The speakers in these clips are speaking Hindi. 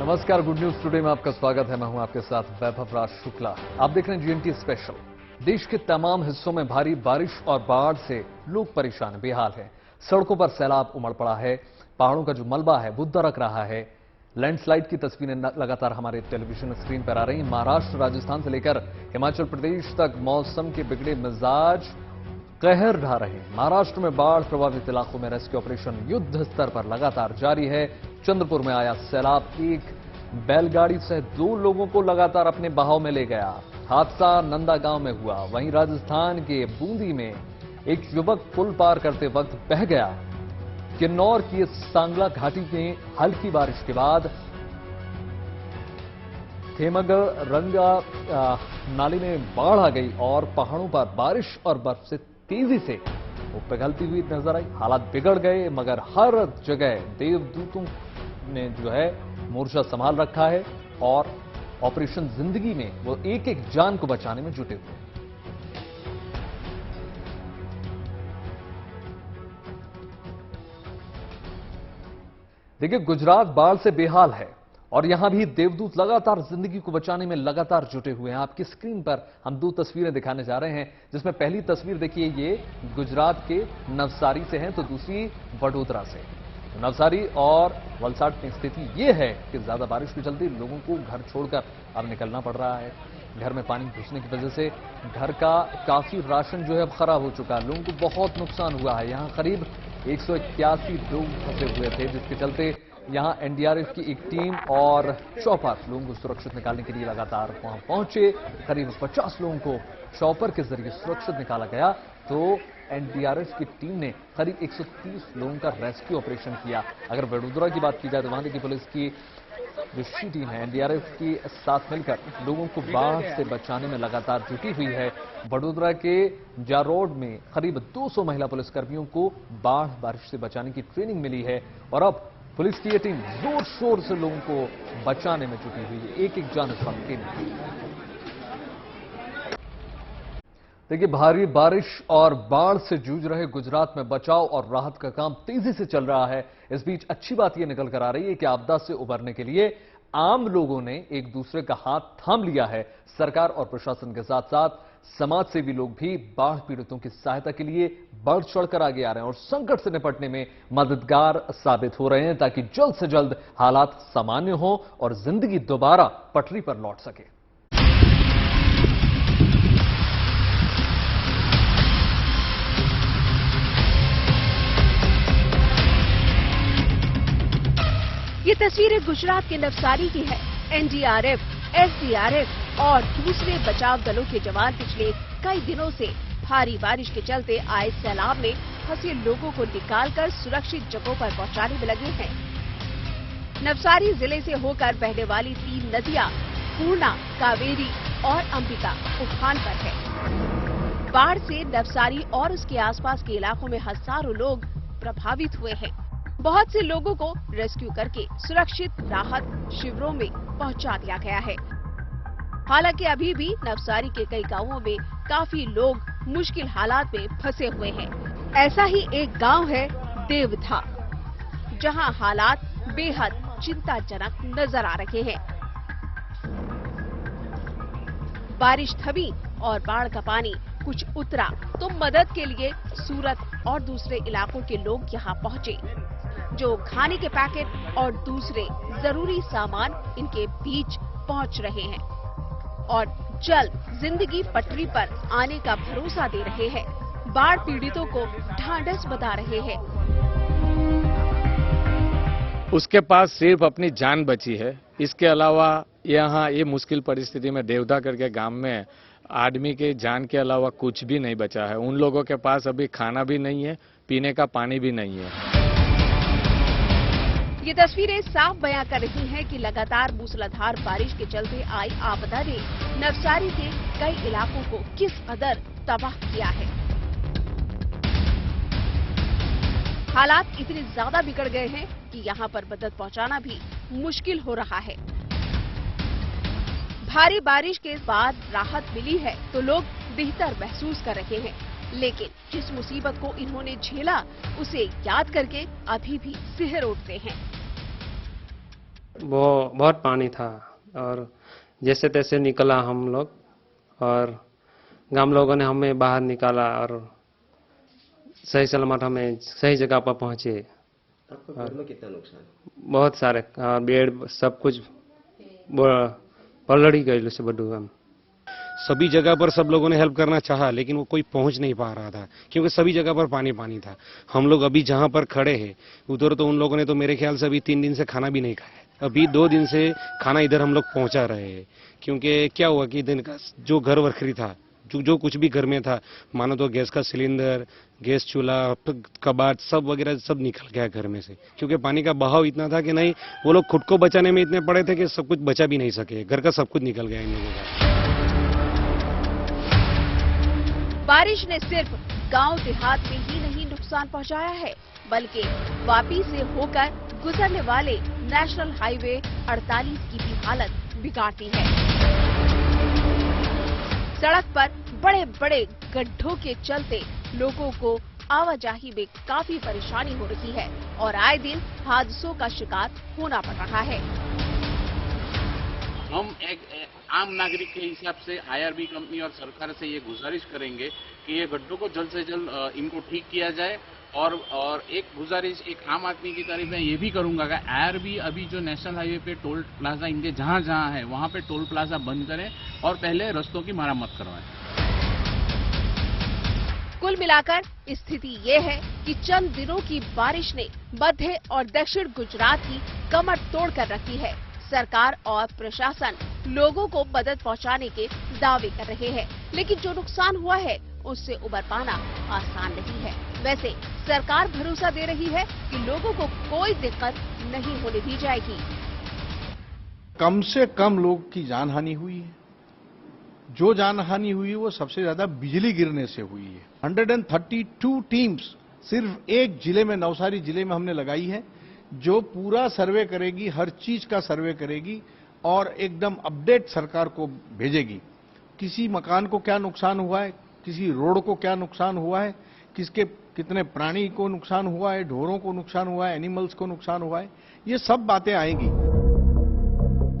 नमस्कार, गुड न्यूज टुडे में आपका स्वागत है। मैं हूं आपके साथ वैभव राज शुक्ला। आप देख रहे हैं जीएनटी स्पेशल। देश के तमाम हिस्सों में भारी बारिश और बाढ़ से लोग परेशान बेहाल हैं। सड़कों पर सैलाब उमड़ पड़ा है, पहाड़ों का जो मलबा है वो दरक रहा है। लैंडस्लाइड की तस्वीरें लगातार हमारे टेलीविजन स्क्रीन पर आ रही हैं। महाराष्ट्र, राजस्थान से लेकर हिमाचल प्रदेश तक मौसम के बिगड़े मिजाज कहर ढा रहे हैं। महाराष्ट्र में बाढ़ प्रभावित इलाकों में रेस्क्यू ऑपरेशन युद्ध स्तर पर लगातार जारी है। चंद्रपुर में आया सैलाब एक बैलगाड़ी सहित 2 लोगों को लगातार अपने बहाव में ले गया। हादसा नंदा गांव में हुआ। वहीं राजस्थान के बूंदी में एक युवक पुल पार करते वक्त बह गया। किन्नौर की सांगला घाटी में हल्की बारिश के बाद खेमगढ़ रंगा नाली में बाढ़ आ गई और पहाड़ों पर बारिश और बर्फ से तेजी से वो पिघलती हुई नजर आई। हालात बिगड़ गए, मगर हर जगह देवदूतों ने जो है मोर्चा संभाल रखा है और ऑपरेशन जिंदगी में वो एक एक जान को बचाने में जुटे हुए हैं। देखिए, गुजरात बाढ़ से बेहाल है और यहां भी देवदूत लगातार जिंदगी को बचाने में लगातार जुटे हुए हैं। आपकी स्क्रीन पर हम 2 तस्वीरें दिखाने जा रहे हैं, जिसमें पहली तस्वीर देखिए ये गुजरात के नवसारी से है तो दूसरी वडोदरा से। नवसारी और वलसाड में स्थिति ये है कि ज्यादा बारिश के चलते लोगों को घर छोड़कर अब निकलना पड़ रहा है। घर में पानी घुसने की वजह से घर का काफी राशन जो है अब खराब हो चुका है। लोगों को बहुत नुकसान हुआ है। यहां करीब 181 लोग फंसे हुए थे, जिसके चलते यहां एनडीआरएफ की एक टीम और चॉपर लोगों को सुरक्षित निकालने के लिए लगातार वहां पहुंचे। करीब 50 लोगों को चॉपर के जरिए सुरक्षित निकाला गया तो एनडीआरएफ की टीम ने करीब 130 लोगों का रेस्क्यू ऑपरेशन किया। अगर वडोदरा की बात की जाए तो वहां की पुलिस की जो टीम है एनडीआरएफ की साथ मिलकर लोगों को बाढ़ से बचाने में लगातार जुटी हुई है। वडोदरा के जारोड में करीब 200 महिला पुलिसकर्मियों को बारिश से बचाने की ट्रेनिंग मिली है और अब पुलिस की ये टीम जोर शोर से लोगों को बचाने में जुटी हुई है। एक एक जान इसका देखिए, भारी बारिश और बाढ़ से जूझ रहे गुजरात में बचाव और राहत का काम तेजी से चल रहा है। इस बीच अच्छी बात यह निकल कर आ रही है कि आपदा से उबरने के लिए आम लोगों ने एक दूसरे का हाथ थाम लिया है। सरकार और प्रशासन के साथ साथ समाज सेवी लोग भी बाढ़ पीड़ितों की सहायता के लिए बढ़ चढ़कर आगे आ रहे हैं और संकट से निपटने में मददगार साबित हो रहे हैं, ताकि जल्द से जल्द हालात सामान्य हो और जिंदगी दोबारा पटरी पर लौट सके। ये तस्वीरें गुजरात के नवसारी की है। एनडीआरएफ, एसडीआरएफ और दूसरे बचाव दलों के जवान पिछले कई दिनों से भारी बारिश के चलते आए सैलाब में फंसे लोगों को निकालकर सुरक्षित जगहों पर पहुंचाने में लगे हैं। नवसारी जिले से होकर बहने वाली 3 नदियां पूर्णा, कावेरी और अंबिका उफान पर है। बाढ़ से नवसारी और उसके आसपास के इलाकों में हजारों लोग प्रभावित हुए हैं। बहुत से लोगों को रेस्क्यू करके सुरक्षित राहत शिविरों में पहुंचा दिया गया है। हालांकि अभी भी नवसारी के कई गांवों में काफी लोग मुश्किल हालात में फंसे हुए हैं। ऐसा ही एक गांव है देवधा, जहां हालात बेहद चिंताजनक नजर आ रहे हैं। बारिश थमी और बाढ़ का पानी कुछ उतरा तो मदद के लिए सूरत और दूसरे इलाकों के लोग यहां पहुंचे, जो खाने के पैकेट और दूसरे जरूरी सामान इनके बीच पहुंच रहे हैं और जल्द जिंदगी पटरी पर आने का भरोसा दे रहे हैं। बाढ़ पीड़ितों को ढांढस बता रहे हैं। उसके पास सिर्फ अपनी जान बची है। इसके अलावा यहाँ ये मुश्किल परिस्थिति में देवधा करके गांव में आदमी के जान के अलावा कुछ भी नहीं बचा है। उन लोगों के पास अभी खाना भी नहीं है, पीने का पानी भी नहीं है। ये तस्वीरें साफ बयां कर रही हैं कि लगातार मूसलाधार बारिश के चलते आई आपदा ने नवसारी के कई इलाकों को किस कदर तबाह किया है। हालात इतने ज्यादा बिगड़ गए हैं कि यहाँ पर मदद पहुँचाना भी मुश्किल हो रहा है। भारी बारिश के बाद राहत मिली है तो लोग बेहतर महसूस कर रहे हैं, लेकिन जिस मुसीबत को इन्होंने झेला उसे याद करके अभी भी सिहर उठते हैं। वो बहुत पानी था और जैसे तैसे निकला हम लोग और गांव लोगों ने हमें बाहर निकाला और सही सलामत हमें सही जगह पर पहुंचे। आपको घर में कितना नुकसान? बहुत सारे बेड सब कुछ पलड़ी गई से बडू हम। सभी जगह पर सब लोगों ने हेल्प करना चाहा लेकिन वो कोई पहुंच नहीं पा रहा था क्योंकि सभी जगह पर पानी पानी था। हम लोग अभी जहां पर खड़े हैं उधर तो उन लोगों ने तो मेरे ख्याल से अभी 3 दिन से खाना भी नहीं खाया। अभी 2 दिन से खाना इधर हम लोग पहुंचा रहे हैं क्योंकि क्या हुआ कि दिन का जो घर वखरी था जो कुछ भी घर में था मानो तो गैस का सिलेंडर, गैस चूल्हा, कबाड़ सब वगैरह सब निकल गया घर में से क्योंकि पानी का बहाव इतना था कि नहीं वो लोग खुद को बचाने में इतने पड़े थे कि सब कुछ बचा भी नहीं सके। घर का सब कुछ निकल गया इन लोगों का। बारिश ने सिर्फ गांव देहात में ही नहीं नुकसान पहुंचाया है बल्कि वापी से होकर गुजरने वाले नेशनल हाईवे 48 की भी हालत बिगाड़ दी है। सड़क पर बड़े बड़े गड्ढों के चलते लोगों को आवाजाही में काफी परेशानी हो रही है और आए दिन हादसों का शिकार होना पड़ रहा है। हम एक आम नागरिक के हिसाब से आईआरबी कंपनी और सरकार से ये गुजारिश करेंगे कि ये गड्ढों को जल्द से जल्द इनको ठीक किया जाए और एक गुजारिश एक आम आदमी की तरफ मैं ये भी करूंगा कि आईआरबी अभी जो नेशनल हाईवे पे टोल प्लाजा इनके जहां जहां है वहां पे टोल प्लाजा बंद करें और पहले रस्तों की मरम्मत करवाएं। कुल मिलाकर स्थिति ये है कि चंद दिनों की बारिश ने मध्य और दक्षिण गुजरात की कमर तोड़ कर रखी है। सरकार और प्रशासन लोगों को मदद पहुंचाने के दावे कर रहे हैं लेकिन जो नुकसान हुआ है उससे उबर पाना आसान नहीं है। वैसे सरकार भरोसा दे रही है कि लोगों को कोई दिक्कत नहीं होने दी जाएगी। कम से कम लोग की जान हानि हुई है। जो जान हानि हुई है वो सबसे ज्यादा बिजली गिरने से हुई है। 132 टीम्स सिर्फ एक जिले में, नवसारी जिले में हमने लगाई है जो पूरा सर्वे करेगी, हर चीज का सर्वे करेगी और एकदम अपडेट सरकार को भेजेगी। किसी मकान को क्या नुकसान हुआ है, किसी रोड को क्या नुकसान हुआ है, किसके कितने प्राणी को नुकसान हुआ है, ढोरों को नुकसान हुआ है, एनिमल्स को नुकसान हुआ है, ये सब बातें आएंगी।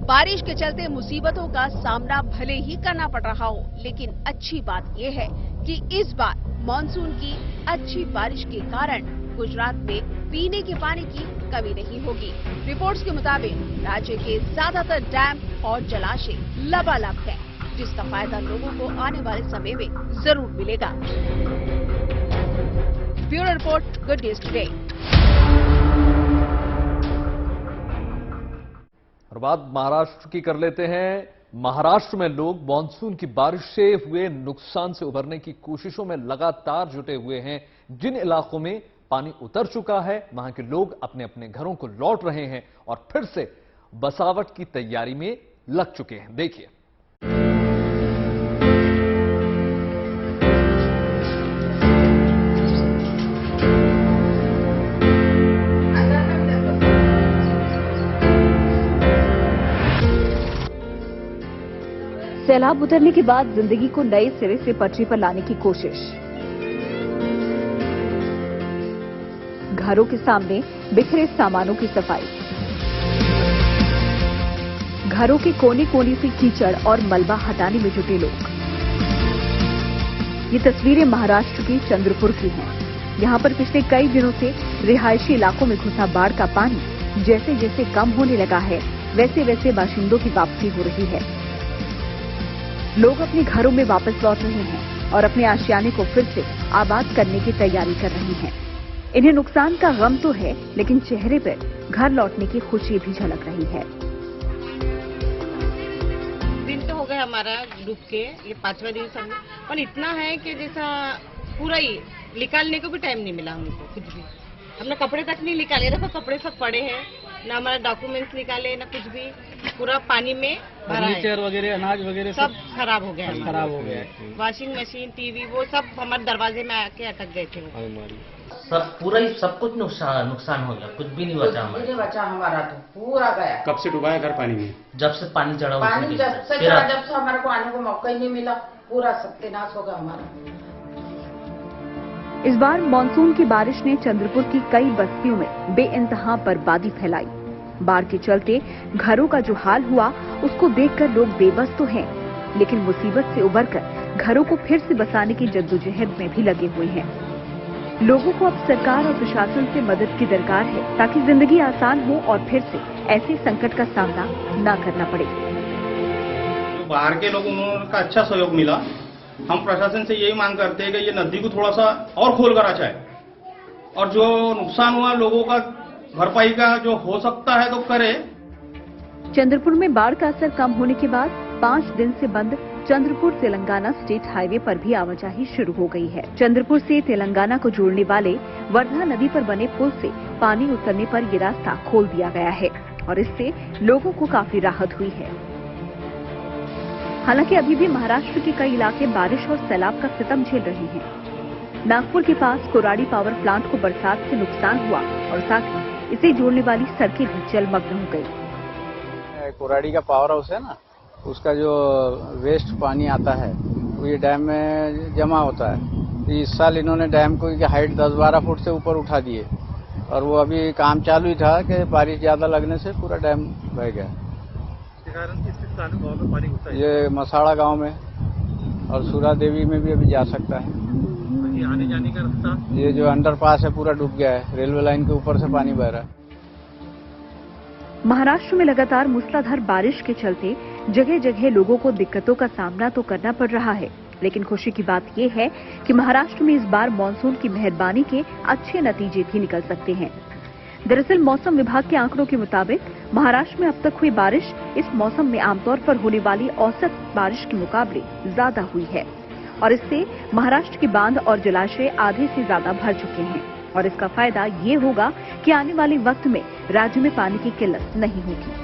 बारिश के चलते मुसीबतों का सामना भले ही करना पड़ रहा हो लेकिन अच्छी बात यह है कि इस बार मानसून की अच्छी बारिश के कारण गुजरात में पीने के पानी की कमी नहीं होगी। रिपोर्ट्स के मुताबिक राज्य के ज्यादातर डैम और जलाशय लबालब है जिसका फायदा लोगों को आने वाले समय में जरूर मिलेगा। Bureau report, good news today. और बात महाराष्ट्र की कर लेते हैं। महाराष्ट्र में लोग मानसून की बारिश से हुए नुकसान से उबरने की कोशिशों में लगातार जुटे हुए हैं। जिन इलाकों में पानी उतर चुका है वहां के लोग अपने अपने घरों को लौट रहे हैं और फिर से बसावट की तैयारी में लग चुके हैं। देखिए। सैलाब उतरने के बाद जिंदगी को नए सिरे से पटरी पर लाने की कोशिश। घरों के सामने बिखरे सामानों की सफाई, घरों के कोने कोने से कीचड़ और मलबा हटाने में जुटे लोग। ये तस्वीरें महाराष्ट्र के चंद्रपुर की हैं। यहां पर पिछले कई दिनों से रिहायशी इलाकों में घुसा बाढ़ का पानी जैसे जैसे कम होने लगा है वैसे वैसे बाशिंदों की वापसी हो रही है। लोग अपने घरों में वापस लौट रहे हैं और अपने आशियाने को फिर से आबाद करने की तैयारी कर रहे हैं। इन्हें नुकसान का गम तो है लेकिन चेहरे पर घर लौटने की खुशी भी झलक रही है। दिन तो हो गया हमारा डूब के, ये 5वां दिन समझो, पर इतना है कि जैसा पूरा ही निकालने को भी टाइम नहीं मिला हमको। कुछ भी हमने कपड़े तक नहीं निकाले, देखो कपड़े सब पड़े हैं, ना हमारा डॉक्यूमेंट्स निकाले ना कुछ भी, पूरा पानी में भरा है। फर्नीचर वगैरह, अनाज वगैरह सब खराब हो गया, खराब हो गया। वॉशिंग मशीन, टीवी वो सब हमारे दरवाजे में आके अटक गए थे। सब पूरा ही सब कुछ नुकसान हो गया, कुछ भी नहीं बचा हमारा। नहीं बचा हमारा, तो पूरा गया। कब से डूबा है घर पानी में? जब से पानी चढ़ा, पानी जब से हमारे को आने को मौका ही नहीं मिला, पूरा सत्यानाश हो गया हमारा। इस बार मानसून की बारिश ने चंद्रपुर की कई बस्तियों में बेइंतहा बर्बादी फैलाई। बाढ़ के चलते घरों का जो हाल हुआ उसको देखकर लोग बेबस तो हैं, लेकिन मुसीबत से उबरकर घरों को फिर से बसाने की जद्दोजहद में भी लगे हुए हैं। लोगों को अब सरकार और प्रशासन से मदद की दरकार है ताकि जिंदगी आसान हो और फिर से ऐसे संकट का सामना न करना पड़े। जो बाहर के लोग उनका अच्छा सहयोग मिला। हम प्रशासन से यही मांग करते हैं कि ये नदी को थोड़ा सा और खोल कर जाए और जो नुकसान हुआ लोगों का भरपाई का जो हो सकता है तो करे। चंद्रपुर में बाढ़ का असर कम होने के बाद 5 दिन से बंद चंद्रपुर तेलंगाना स्टेट हाईवे पर भी आवाजाही शुरू हो गई है। चंद्रपुर से तेलंगाना को जोड़ने वाले वर्धा नदी पर बने पुल से पानी उतरने पर ये रास्ता खोल दिया गया है और इससे लोगों को काफी राहत हुई है। हालांकि अभी भी महाराष्ट्र के कई इलाके बारिश और सैलाब का सितम झेल रहे हैं। नागपुर के पास कोराडी पावर प्लांट को बरसात से नुकसान हुआ और साथ ही इसे जोड़ने वाली सड़कें भी जलमग्न हो गई। कोराडी का पावर हाउस है ना, उसका जो वेस्ट पानी आता है वो ये डैम में जमा होता है। तो इस साल इन्होंने डैम को की हाइट 10-12 फुट से ऊपर उठा दिए और वो अभी काम चालू ही था कि बारिश ज्यादा लगने से पूरा डैम बह गया। गाँव में पानी घुसा है? ये मसाड़ा गांव में और सूरा देवी में भी अभी जा सकता है। आने जाने का रास्ता ये जो अंडरपास है पूरा डूब गया है, रेलवे लाइन के ऊपर से पानी बह रहा है। महाराष्ट्र में लगातार मूसलाधार बारिश के चलते जगह जगह लोगों को दिक्कतों का सामना तो करना पड़ रहा है, लेकिन खुशी की बात यह है कि महाराष्ट्र में इस बार मानसून की मेहरबानी के अच्छे नतीजे भी निकल सकते हैं। दरअसल मौसम विभाग के आंकड़ों के मुताबिक महाराष्ट्र में अब तक हुई बारिश इस मौसम में आमतौर पर होने वाली औसत बारिश के मुकाबले ज्यादा हुई है और इससे महाराष्ट्र के बांध और जलाशय आधे से ज्यादा भर चुके हैं और इसका फायदा ये होगा कि आने वाले वक्त में राज्य में पानी की किल्लत नहीं होगी।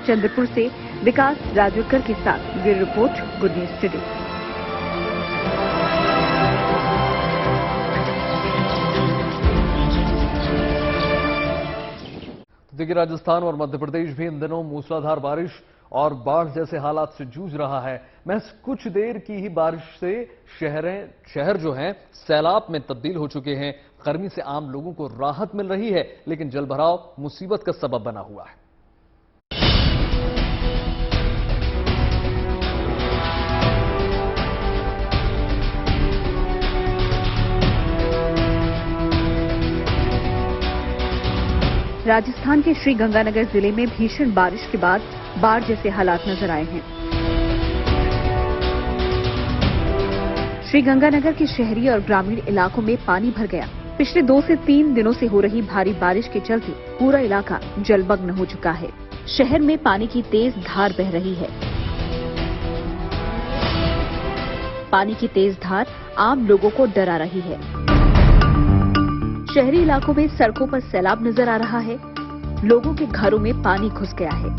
चंद्रपुर से विकास राजूरकर के साथ bureau report, good news today. देखिए, राजस्थान और मध्य प्रदेश भी इन दिनों मूसलाधार बारिश और बाढ़ जैसे हालात से जूझ रहा है। महज कुछ देर की ही बारिश से शहर जो हैं सैलाब में तब्दील हो चुके हैं। गर्मी से आम लोगों को राहत मिल रही है, लेकिन जलभराव मुसीबत का सबब बना हुआ है। राजस्थान के श्री गंगानगर जिले में भीषण बारिश के बाद बाढ़ जैसे हालात नजर आए हैं। श्री गंगानगर के शहरी और ग्रामीण इलाकों में पानी भर गया। पिछले 2 से 3 दिनों से हो रही भारी बारिश के चलते पूरा इलाका जलमग्न हो चुका है। शहर में पानी की तेज धार बह रही है। पानी की तेज धार आम लोगों को डरा रही है। शहरी इलाकों में सड़कों पर सैलाब नजर आ रहा है। लोगों के घरों में पानी घुस गया है।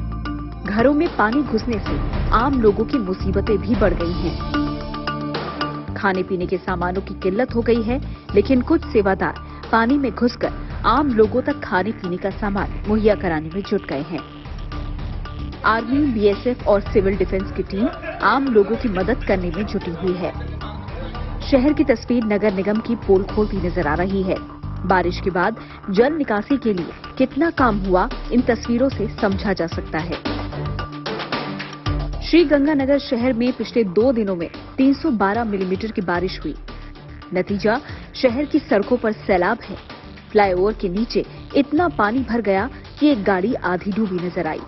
घरों में पानी घुसने से आम लोगों की मुसीबतें भी बढ़ गई हैं। खाने पीने के सामानों की किल्लत हो गई है, लेकिन कुछ सेवादार पानी में घुसकर आम लोगों तक खाने पीने का सामान मुहैया कराने में जुट गए हैं। आर्मी, बीएसएफ और सिविल डिफेंस की टीम आम लोगों की मदद करने में जुटी हुई है। शहर की तस्वीर नगर निगम की पोल खोलती नजर आ रही है। बारिश के बाद जल निकासी के लिए कितना काम हुआ, इन तस्वीरों से समझा जा सकता है। श्री गंगानगर शहर में पिछले 2 दिनों में 312 मिलीमीटर की बारिश हुई। नतीजा, शहर की सड़कों पर सैलाब है। फ्लाईओवर के नीचे इतना पानी भर गया कि एक गाड़ी आधी डूबी नजर आई।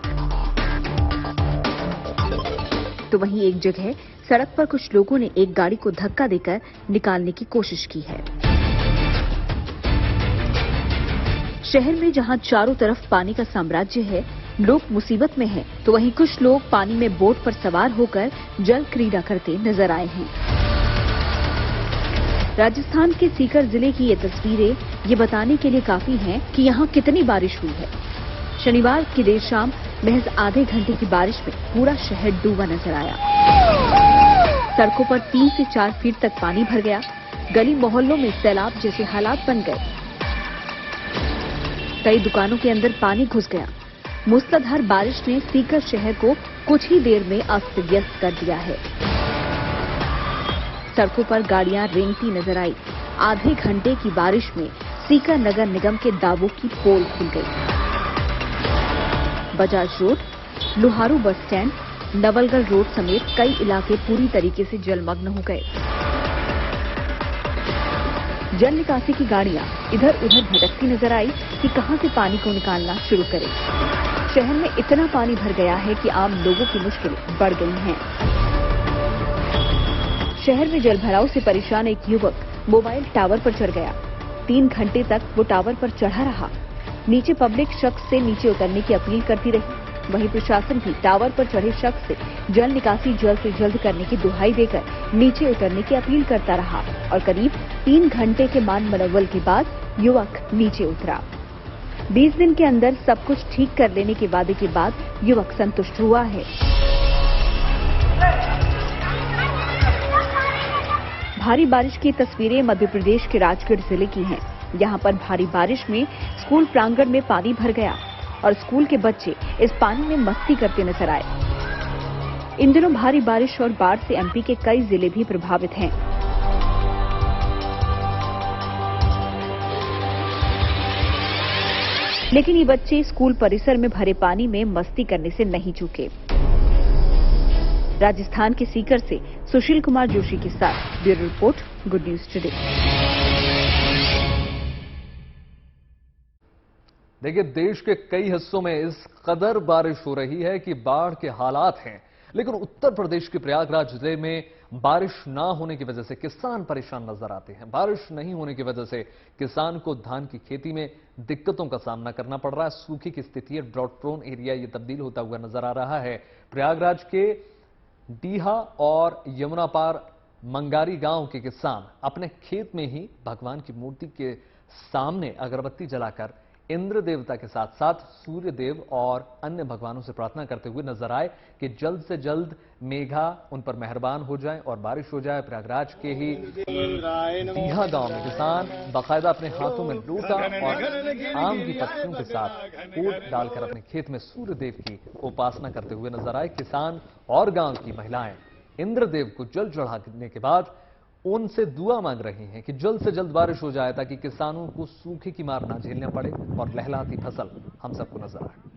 तो वहीं एक जगह सड़क पर कुछ लोगों ने एक गाड़ी को धक्का देकर निकालने की कोशिश की है। शहर में जहां चारों तरफ पानी का साम्राज्य है, लोग मुसीबत में हैं, तो वहीं कुछ लोग पानी में बोट पर सवार होकर जल क्रीड़ा करते नजर आए हैं। राजस्थान के सीकर जिले की ये तस्वीरें ये बताने के लिए काफी हैं कि यहाँ कितनी बारिश हुई है। शनिवार की देर शाम महज आधे घंटे की बारिश में पूरा शहर डूबा नजर आया। सड़कों पर 3 से 4 फीट तक पानी भर गया। गली मोहल्लों में सैलाब जैसे हालात बन गए। कई दुकानों के अंदर पानी घुस गया। मूसलाधार बारिश ने सीकर शहर को कुछ ही देर में अस्त व्यस्त कर दिया है। सड़कों पर गाड़ियां रेंगती नजर आई। आधे घंटे की बारिश में सीकर नगर निगम के दावों की पोल खुल गई। Bajaj road, Loharu bus stand, Nawalgarh road समेत कई इलाके पूरी तरीके से जलमग्न हो गए। जल निकासी की गाड़ियां इधर उधर भटकती नजर आई कि कहां से पानी को निकालना शुरू करें। शहर में इतना पानी भर गया है कि आम लोगों की मुश्किलें बढ़ गई हैं। शहर में जलभराव से परेशान एक युवक मोबाइल टावर पर चढ़ गया। 3 घंटे तक वो टावर पर चढ़ा रहा। नीचे पब्लिक शख्स से नीचे उतरने की अपील करती रही। वहीं प्रशासन भी टावर पर चढ़े शख्स से जल निकासी जल्द से जल्द करने की दुहाई देकर नीचे उतरने की अपील करता रहा और करीब 3 घंटे के मान मनोबल के बाद युवक नीचे उतरा। 20 दिन के अंदर सब कुछ ठीक कर लेने के वादे के बाद युवक संतुष्ट हुआ है। भारी बारिश की तस्वीरें मध्य प्रदेश के राजगढ़ जिले की हैं। यहाँ पर भारी बारिश में स्कूल प्रांगण में पानी भर गया और स्कूल के बच्चे इस पानी में मस्ती करते नजर आए। इन दिनों भारी बारिश और बाढ़ से एमपी के कई जिले भी प्रभावित हैं। लेकिन ये बच्चे स्कूल परिसर में भरे पानी में मस्ती करने से नहीं चूके। राजस्थान के सीकर से सुशील कुमार जोशी के साथ bureau report, good news today. देखिए, देश के कई हिस्सों में इस कदर बारिश हो रही है कि बाढ़ के हालात हैं, लेकिन उत्तर प्रदेश के प्रयागराज जिले में बारिश ना होने की वजह से किसान परेशान नजर आते हैं। बारिश नहीं होने की वजह से किसान को धान की खेती में दिक्कतों का सामना करना पड़ रहा है। सूखे की स्थिति है, ड्रॉट प्रोन एरिया ये तब्दील होता हुआ नजर आ रहा है। प्रयागराज के डीहा और यमुना पार मंगारी गांव के किसान अपने खेत में ही भगवान की मूर्ति के सामने अगरबत्ती जलाकर इंद्र देवता के साथ साथ सूर्य देव और अन्य भगवानों से प्रार्थना करते हुए नजर आए कि जल्द से जल्द मेघा उन पर मेहरबान हो जाए और बारिश हो जाए। प्रयागराज के ही डीहा गांव में किसान बाकायदा अपने हाथों में लोटा और आम की पत्तियों के साथ कोट डालकर अपने खेत में सूर्य देव की उपासना करते हुए नजर आए। किसान और गांव की महिलाएं इंद्रदेव को जल चढ़ाने के बाद उनसे दुआ मांग रही हैं कि जल्द से जल्द बारिश हो जाए ताकि किसानों को सूखे की मार ना झेलना पड़े और लहलहाती फसल हम सबको नजर आए।